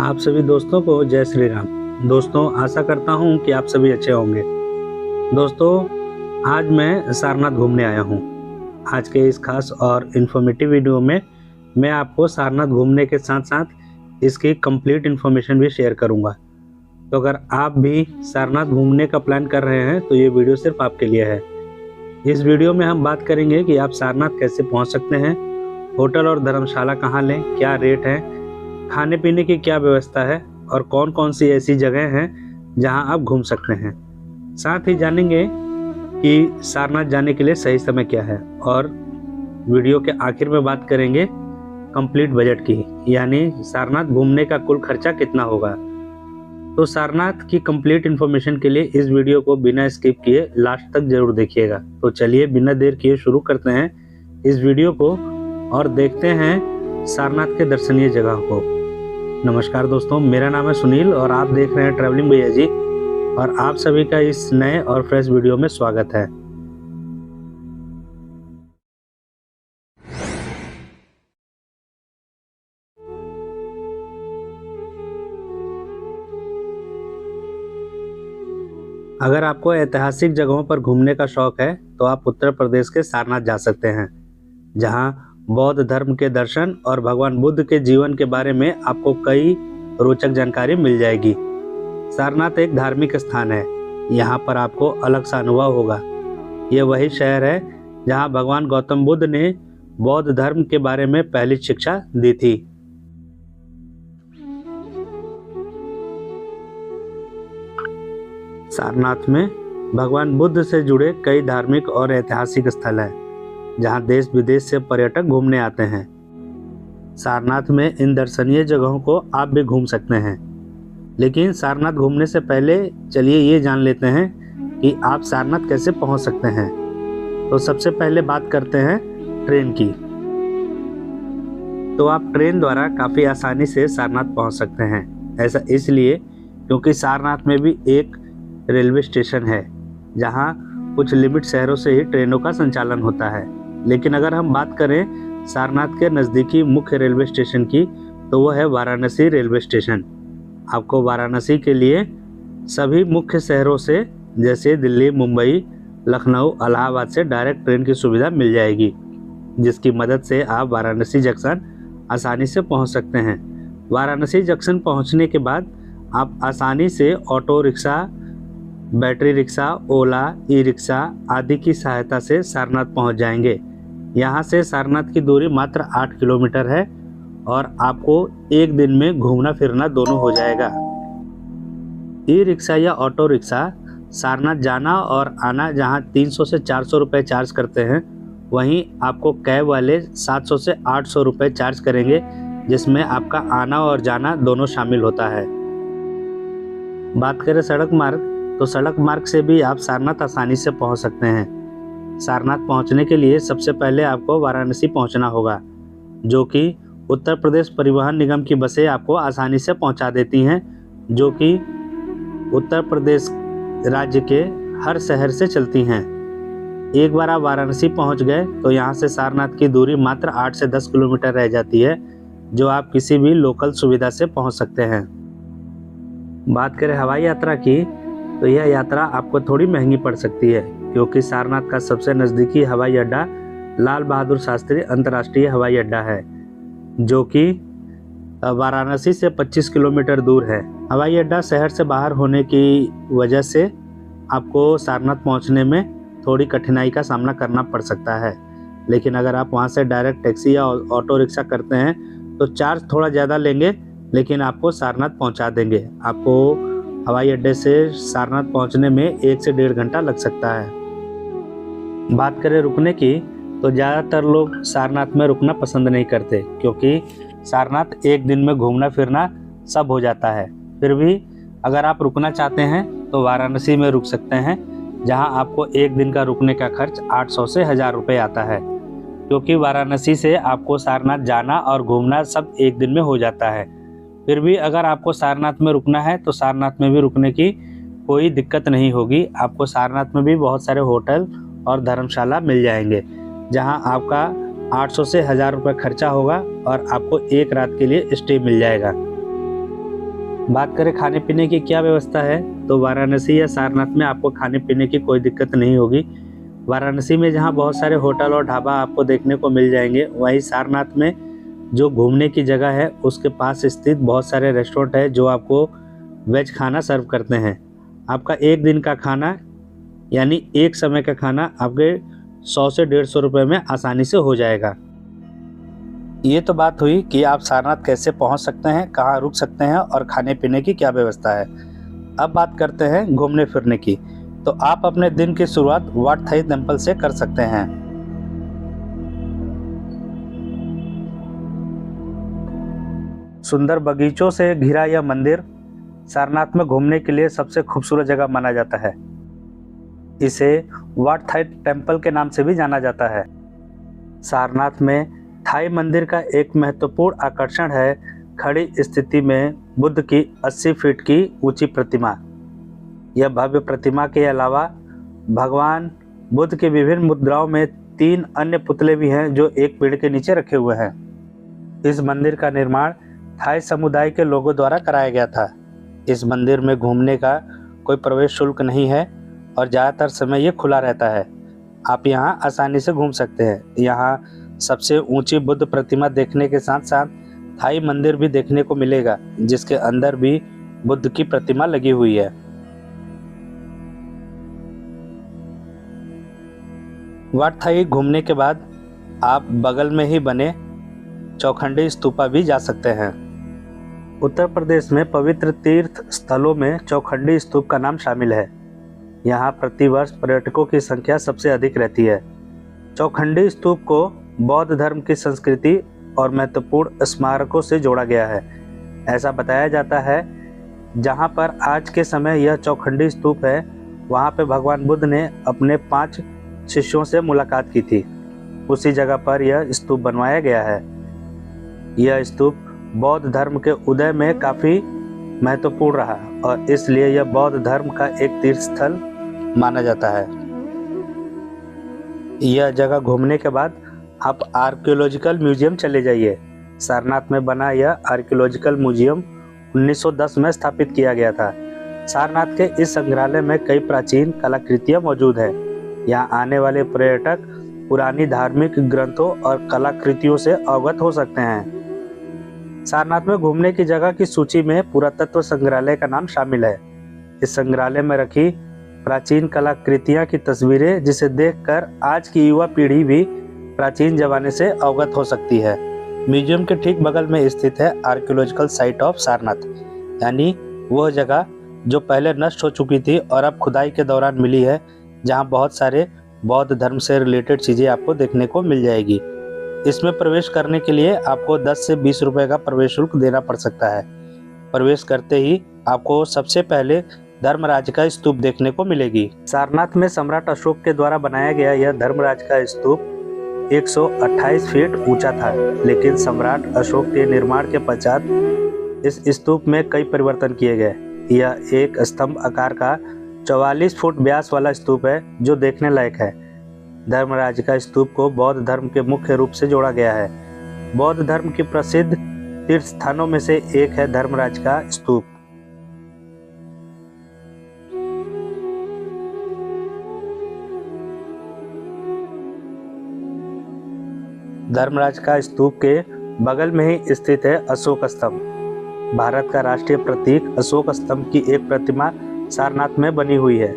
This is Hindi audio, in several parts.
आप सभी दोस्तों को जय श्री राम। दोस्तों, आशा करता हूँ कि आप सभी अच्छे होंगे। दोस्तों, आज मैं सारनाथ घूमने आया हूँ। आज के इस खास और इन्फॉर्मेटिव वीडियो में मैं आपको सारनाथ घूमने के साथ साथ इसकी कंप्लीट इन्फॉर्मेशन भी शेयर करूँगा। तो अगर आप भी सारनाथ घूमने का प्लान कर रहे हैं तो ये वीडियो सिर्फ आपके लिए है। इस वीडियो में हम बात करेंगे कि आप सारनाथ कैसे पहुँच सकते हैं, होटल और धर्मशाला कहाँ लें, क्या रेट है, खाने पीने की क्या व्यवस्था है और कौन कौन सी ऐसी जगह हैं जहां आप घूम सकते हैं। साथ ही जानेंगे कि सारनाथ जाने के लिए सही समय क्या है और वीडियो के आखिर में बात करेंगे कंप्लीट बजट की, यानी सारनाथ घूमने का कुल खर्चा कितना होगा। तो सारनाथ की कंप्लीट इन्फॉर्मेशन के लिए इस वीडियो को बिना स्किप किए लास्ट तक जरूर देखिएगा। तो चलिए बिना देर किए शुरू करते हैं इस वीडियो को और देखते हैं सारनाथ के दर्शनीय जगह को। नमस्कार दोस्तों, मेरा नाम है सुनील और आप देख रहे हैं ट्रैवलिंग भैया जी, और आप सभी का इस नए और फ्रेश वीडियो में स्वागत है। अगर आपको ऐतिहासिक जगहों पर घूमने का शौक है तो आप उत्तर प्रदेश के सारनाथ जा सकते हैं, जहां बौद्ध धर्म के दर्शन और भगवान बुद्ध के जीवन के बारे में आपको कई रोचक जानकारी मिल जाएगी। सारनाथ एक धार्मिक स्थान है, यहाँ पर आपको अलग सा अनुभव होगा। ये वही शहर है जहाँ भगवान गौतम बुद्ध ने बौद्ध धर्म के बारे में पहली शिक्षा दी थी। सारनाथ में भगवान बुद्ध से जुड़े कई धार्मिक और ऐतिहासिक स्थल हैं, जहां देश विदेश से पर्यटक घूमने आते हैं। सारनाथ में इन दर्शनीय जगहों को आप भी घूम सकते हैं, लेकिन सारनाथ घूमने से पहले चलिए ये जान लेते हैं कि आप सारनाथ कैसे पहुंच सकते हैं। तो सबसे पहले बात करते हैं ट्रेन की। तो आप ट्रेन द्वारा काफ़ी आसानी से सारनाथ पहुंच सकते हैं। ऐसा इसलिए क्योंकि सारनाथ में भी एक रेलवे स्टेशन है, जहां कुछ लिमिट शहरों से ही ट्रेनों का संचालन होता है। लेकिन अगर हम बात करें सारनाथ के नज़दीकी मुख्य रेलवे स्टेशन की, तो वो है वाराणसी रेलवे स्टेशन। आपको वाराणसी के लिए सभी मुख्य शहरों से जैसे दिल्ली, मुंबई, लखनऊ, इलाहाबाद से डायरेक्ट ट्रेन की सुविधा मिल जाएगी, जिसकी मदद से आप वाराणसी जंक्शन आसानी से पहुंच सकते हैं। वाराणसी जंक्शन पहुंचने के बाद आप आसानी से ऑटो रिक्शा, बैटरी रिक्शा, ओला, ई रिक्शा आदि की सहायता से सारनाथ पहुंच जाएंगे। यहां से सारनाथ की दूरी मात्र 8 किलोमीटर है और आपको एक दिन में घूमना फिरना दोनों हो जाएगा। ई रिक्शा या ऑटो रिक्शा सारनाथ जाना और आना जहां 300 से 400 रुपये चार्ज करते हैं, वहीं आपको कैब वाले 700 से 800 रुपये चार्ज करेंगे, जिसमें आपका आना और जाना दोनों शामिल होता है। बात करें सड़क मार्ग, तो सड़क मार्ग से भी आप सारनाथ आसानी से पहुंच सकते हैं। सारनाथ पहुंचने के लिए सबसे पहले आपको वाराणसी पहुंचना होगा, जो कि उत्तर प्रदेश परिवहन निगम की बसें आपको आसानी से पहुंचा देती हैं, जो कि उत्तर प्रदेश राज्य के हर शहर से चलती हैं। एक बार आप वाराणसी पहुंच गए तो यहां से सारनाथ की दूरी मात्र 8 से 10 किलोमीटर रह जाती है, जो आप किसी भी लोकल सुविधा से पहुंच सकते हैं। बात करें हवाई यात्रा की, तो यह यात्रा आपको थोड़ी महंगी पड़ सकती है, क्योंकि सारनाथ का सबसे नज़दीकी हवाई अड्डा लाल बहादुर शास्त्री अंतर्राष्ट्रीय हवाई अड्डा है, जो कि वाराणसी से 25 किलोमीटर दूर है। हवाई अड्डा शहर से बाहर होने की वजह से आपको सारनाथ पहुंचने में थोड़ी कठिनाई का सामना करना पड़ सकता है, लेकिन अगर आप वहां से डायरेक्ट टैक्सी या ऑटो रिक्शा करते हैं तो चार्ज थोड़ा ज़्यादा लेंगे, लेकिन आपको सारनाथ पहुँचा देंगे। आपको हवाई अड्डे से सारनाथ पहुंचने में 1 से 1.5 घंटा लग सकता है। बात करें रुकने की, तो ज़्यादातर लोग सारनाथ में रुकना पसंद नहीं करते, क्योंकि सारनाथ एक दिन में घूमना फिरना सब हो जाता है। फिर भी अगर आप रुकना चाहते हैं तो वाराणसी में रुक सकते हैं, जहां आपको एक दिन का रुकने का खर्च 800 से 1000 रुपये आता है, क्योंकि वाराणसी से आपको सारनाथ जाना और घूमना सब एक दिन में हो जाता है। फिर भी अगर आपको सारनाथ में रुकना है तो सारनाथ में भी रुकने की कोई दिक्कत नहीं होगी। आपको सारनाथ में भी बहुत सारे होटल और धर्मशाला मिल जाएंगे, जहां आपका 800 से 1000 रुपये खर्चा होगा और आपको एक रात के लिए स्टे मिल जाएगा। बात करें खाने पीने की क्या व्यवस्था है, तो वाराणसी या सारनाथ में आपको खाने पीने की कोई दिक्कत नहीं होगी। वाराणसी में जहाँ बहुत सारे होटल और ढाबा आपको देखने को मिल जाएंगे, वहीं सारनाथ में जो घूमने की जगह है उसके पास स्थित बहुत सारे रेस्टोरेंट है जो आपको वेज खाना सर्व करते हैं। आपका एक दिन का खाना यानी एक समय का खाना आपके 100 से 150 रुपये में आसानी से हो जाएगा। ये तो बात हुई कि आप सारनाथ कैसे पहुंच सकते हैं, कहाँ रुक सकते हैं और खाने पीने की क्या व्यवस्था है। अब बात करते हैं घूमने फिरने की। तो आप अपने दिन की शुरुआत वाट थाई टेम्पल से कर सकते हैं। सुंदर बगीचों से घिरा यह मंदिर सारनाथ में घूमने के लिए सबसे खूबसूरत जगह माना जाता है। इसे वाट थाई टेम्पल के नाम से भी जाना जाता है। सारनाथ में थाई मंदिर का एक महत्वपूर्ण आकर्षण है खड़ी स्थिति में बुद्ध की 80 फीट की ऊंची प्रतिमा। यह भव्य प्रतिमा के अलावा भगवान बुद्ध के विभिन्न मुद्राओं में 3 अन्य पुतले भी हैं जो एक पेड़ के नीचे रखे हुए हैं। इस मंदिर का निर्माण थाई समुदाय के लोगों द्वारा कराया गया था। इस मंदिर में घूमने का कोई प्रवेश शुल्क नहीं है और ज़्यादातर समय ये खुला रहता है। आप यहाँ आसानी से घूम सकते हैं। यहाँ सबसे ऊंची बुद्ध प्रतिमा देखने के साथ साथ थाई मंदिर भी देखने को मिलेगा, जिसके अंदर भी बुद्ध की प्रतिमा लगी हुई है। वाट थाई घूमने के बाद आप बगल में ही बने चौखंडी स्तूपा भी जा सकते हैं। उत्तर प्रदेश में पवित्र तीर्थ स्थलों में चौखंडी स्तूप का नाम शामिल है। यहाँ प्रतिवर्ष पर्यटकों की संख्या सबसे अधिक रहती है। चौखंडी स्तूप को बौद्ध धर्म की संस्कृति और महत्वपूर्ण स्मारकों से जोड़ा गया है। ऐसा बताया जाता है जहाँ पर आज के समय यह चौखंडी स्तूप है, वहाँ पे भगवान बुद्ध ने अपने 5 शिष्यों से मुलाकात की थी। उसी जगह पर यह स्तूप बनवाया गया है। यह स्तूप बौद्ध धर्म के उदय में काफ़ी महत्वपूर्ण रहा और इसलिए यह बौद्ध धर्म का एक तीर्थ स्थल माना जाता है। यह जगह घूमने के बाद आप आर्कियोलॉजिकल म्यूजियम चले जाइए। सारनाथ में बना यह आर्कियोलॉजिकल म्यूजियम 1910 में स्थापित किया गया था। सारनाथ के इस संग्रहालय में कई प्राचीन कलाकृतियां मौजूद हैं। यहाँ आने वाले पर्यटक पुरानी धार्मिक ग्रंथों और कलाकृतियों से अवगत हो सकते हैं। सारनाथ में घूमने की जगह की सूची में पुरातत्व संग्रहालय का नाम शामिल है। इस संग्रहालय में रखी प्राचीन कलाकृतियां की तस्वीरें जिसे देखकर आज की युवा पीढ़ी भी प्राचीन जमाने से अवगत हो सकती है। म्यूजियम के ठीक बगल में स्थित है आर्कियोलॉजिकल साइट ऑफ सारनाथ, यानी वह जगह जो पहले नष्ट हो चुकी थी और अब खुदाई के दौरान मिली है, जहां बहुत सारे बौद्ध धर्म से रिलेटेड चीज़ें आपको देखने को मिल जाएगी। इसमें प्रवेश करने के लिए आपको 10 से 20 रुपए का प्रवेश शुल्क देना पड़ सकता है। प्रवेश करते ही आपको सबसे पहले धर्मराज का स्तूप देखने को मिलेगी। सारनाथ में सम्राट अशोक के द्वारा बनाया गया यह धर्मराज का स्तूप 128 फीट ऊंचा था, लेकिन सम्राट अशोक के निर्माण के पश्चात इस स्तूप में कई परिवर्तन किए गए। यह एक स्तंभ आकार का 44 फुट व्यास वाला स्तूप है जो देखने लायक है। धर्मराज का स्तूप को बौद्ध धर्म के मुख्य रूप से जोड़ा गया है। बौद्ध धर्म की प्रसिद्ध तीर्थ स्थानों में से एक है धर्मराज का स्तूप। धर्मराज का स्तूप के बगल में ही स्थित है अशोक स्तंभ। भारत का राष्ट्रीय प्रतीक अशोक स्तंभ की एक प्रतिमा सारनाथ में बनी हुई है।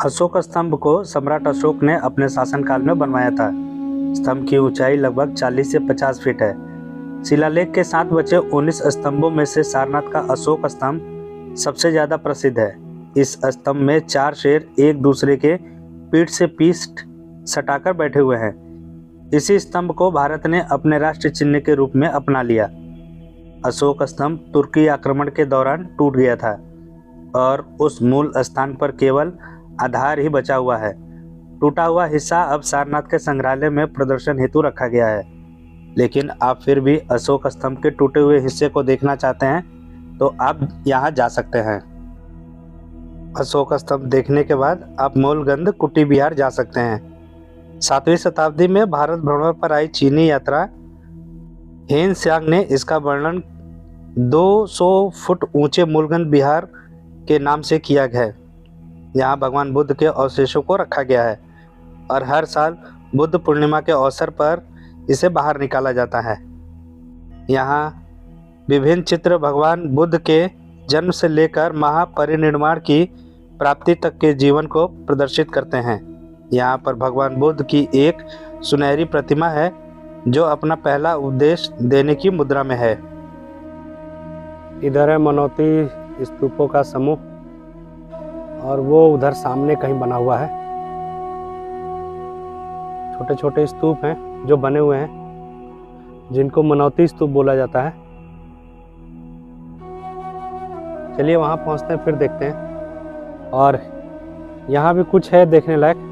अशोक स्तंभ को सम्राट अशोक ने अपने शासनकाल में बनवाया था। स्तंभ की ऊंचाई लगभग 40 से 50 फीट है। शिलालेख के साथ बचे 19 स्तंभों में से सारनाथ का अशोक स्तंभ सबसे ज्यादा प्रसिद्ध है। इस स्तंभ में 4 शेर एक दूसरे के पीठ से पीठ सटाकर बैठे हुए हैं। इसी स्तंभ को भारत ने अपने राष्ट्रीय चिन्ह के रूप में अपना लिया। अशोक स्तंभ तुर्की आक्रमण के दौरान टूट गया था और उस मूल स्थान पर केवल आधार ही बचा हुआ है। टूटा हुआ हिस्सा अब सारनाथ के संग्रहालय में प्रदर्शन हेतु रखा गया है। लेकिन आप फिर भी अशोक स्तंभ के टूटे हुए हिस्से को देखना चाहते हैं तो आप यहाँ जा सकते हैं। अशोक स्तंभ देखने के बाद आप मूलगंध कुटी बिहार जा सकते हैं। 7वीं शताब्दी में भारत भ्रमण पर आई चीनी यात्रा हेन त्सांग ने इसका वर्णन 200 फुट ऊंचे मूलगंध बिहार के नाम से किया है। यहाँ भगवान बुद्ध के अवशेषों को रखा गया है और हर साल बुद्ध पूर्णिमा के अवसर पर इसे बाहर निकाला जाता है। यहाँ विभिन्न चित्र भगवान बुद्ध के जन्म से लेकर महापरिनिर्वाण की प्राप्ति तक के जीवन को प्रदर्शित करते हैं। यहाँ पर भगवान बुद्ध की एक सुनहरी प्रतिमा है जो अपना पहला उपदेश देने की मुद्रा में है। इधर है मनौती स्तूपों का समूह और वो उधर सामने कहीं बना हुआ है। छोटे छोटे स्तूप हैं जो बने हुए हैं जिनको मनौती स्तूप बोला जाता है। चलिए वहाँ पहुँचते हैं, फिर देखते हैं। और यहाँ भी कुछ है देखने लायक।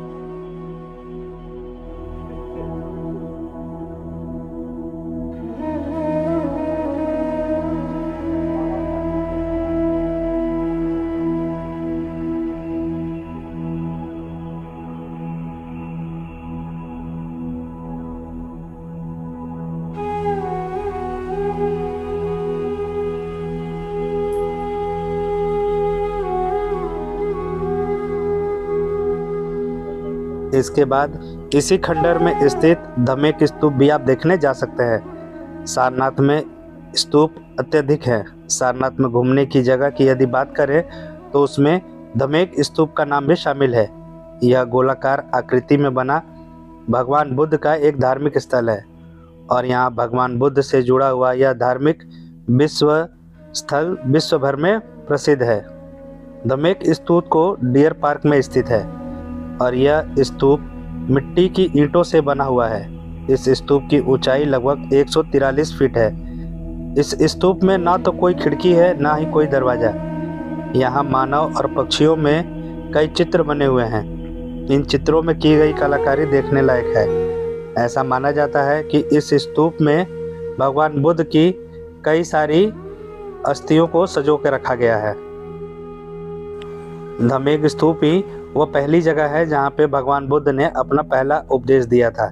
इसके बाद इसी खंडर में स्थित धमेक स्तूप भी आप देखने जा सकते हैं। सारनाथ में स्तूप अत्यधिक है। सारनाथ में घूमने की जगह की यदि बात करें तो उसमें धमेक स्तूप का नाम भी शामिल है। यह गोलाकार आकृति में बना भगवान बुद्ध का एक धार्मिक स्थल है और यहाँ भगवान बुद्ध से जुड़ा हुआ यह धार्मिक विश्व स्थल विश्व भर में प्रसिद्ध है। धमेक स्तूप को डियर पार्क में स्थित है और यह स्तूप मिट्टी की ईंटों से बना हुआ है। इस स्तूप की ऊंचाई लगभग 143 फीट है। इस स्तूप में ना तो कोई खिड़की है ना ही कोई दरवाजा। यहाँ मानव और पक्षियों में कई चित्र बने हुए हैं। इन चित्रों में की गई कलाकारी देखने लायक है। ऐसा माना जाता है कि इस स्तूप में भगवान बुद्ध की कई सारी अस्थियों को संजो के रखा गया है। धमेक स्तूप ही वो पहली जगह है जहाँ पे भगवान बुद्ध ने अपना पहला उपदेश दिया था।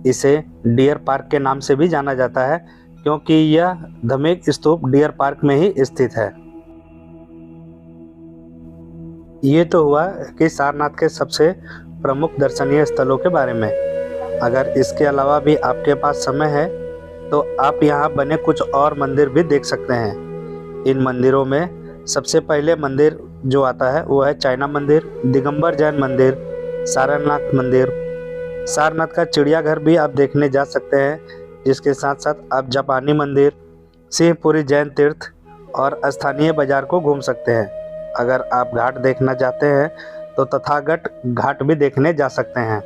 इसे डियर पार्क के नाम से भी जाना जाता है क्योंकि यह धमेक स्तूप डियर पार्क में ही स्थित है। ये तो हुआ कि सारनाथ के सबसे प्रमुख दर्शनीय स्थलों के बारे में। अगर इसके अलावा भी आपके पास समय है तो आप यहाँ बने कुछ और मंदिर भी देख सकते हैं। इन मंदिरों में सबसे पहले मंदिर जो आता है वो है चाइना मंदिर, दिगंबर जैन मंदिर, सारनाथ मंदिर। सारनाथ का चिड़ियाघर भी आप देखने जा सकते हैं, जिसके साथ साथ आप जापानी मंदिर, सिंहपुरी जैन तीर्थ और स्थानीय बाजार को घूम सकते हैं। अगर आप घाट देखना चाहते हैं तो तथागत घाट भी देखने जा सकते हैं।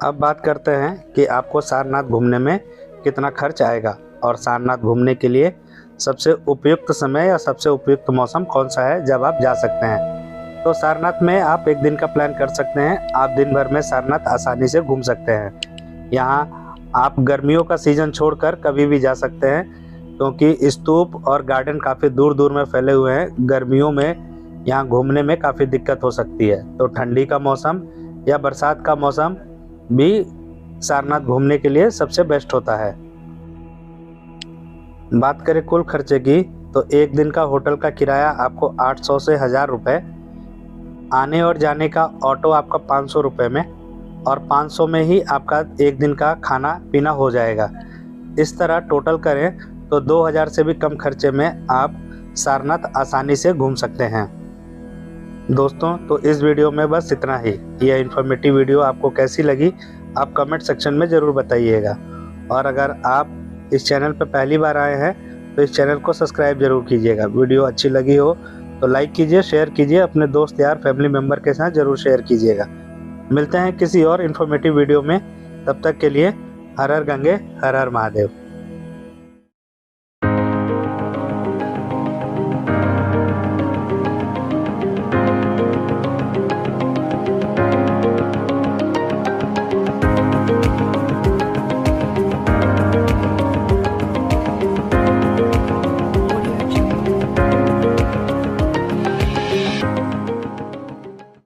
अब बात करते हैं कि आपको सारनाथ घूमने में कितना खर्च आएगा और सारनाथ घूमने के लिए सबसे उपयुक्त समय या सबसे उपयुक्त मौसम कौन सा है जब आप जा सकते हैं। तो सारनाथ में आप एक दिन का प्लान कर सकते हैं। आप दिन भर में सारनाथ आसानी से घूम सकते हैं। यहाँ आप गर्मियों का सीज़न छोड़कर कभी भी जा सकते हैं क्योंकि स्तूप और गार्डन काफ़ी दूर दूर में फैले हुए हैं। गर्मियों में यहाँ घूमने में काफ़ी दिक्कत हो सकती है, तो ठंडी का मौसम या बरसात का मौसम भी सारनाथ घूमने के लिए सबसे बेस्ट होता है। बात करें कुल खर्चे की तो एक दिन का होटल का किराया आपको 800 से 1000 रुपये, आने और जाने का ऑटो आपका 500 रुपये में और 500 में ही आपका एक दिन का खाना पीना हो जाएगा। इस तरह टोटल करें तो 2000 से भी कम खर्चे में आप सारनाथ आसानी से घूम सकते हैं। दोस्तों, तो इस वीडियो में बस इतना ही। यह इन्फॉर्मेटिव वीडियो आपको कैसी लगी आप कमेंट सेक्शन में ज़रूर बताइएगा। और अगर आप इस चैनल पर पहली बार आए हैं तो इस चैनल को सब्सक्राइब जरूर कीजिएगा। वीडियो अच्छी लगी हो तो लाइक कीजिए, शेयर कीजिए, अपने दोस्त यार फैमिली मेम्बर के साथ ज़रूर शेयर कीजिएगा। मिलते हैं किसी और इन्फॉर्मेटिव वीडियो में, तब तक के लिए हर हर गंगे हर हर महादेव।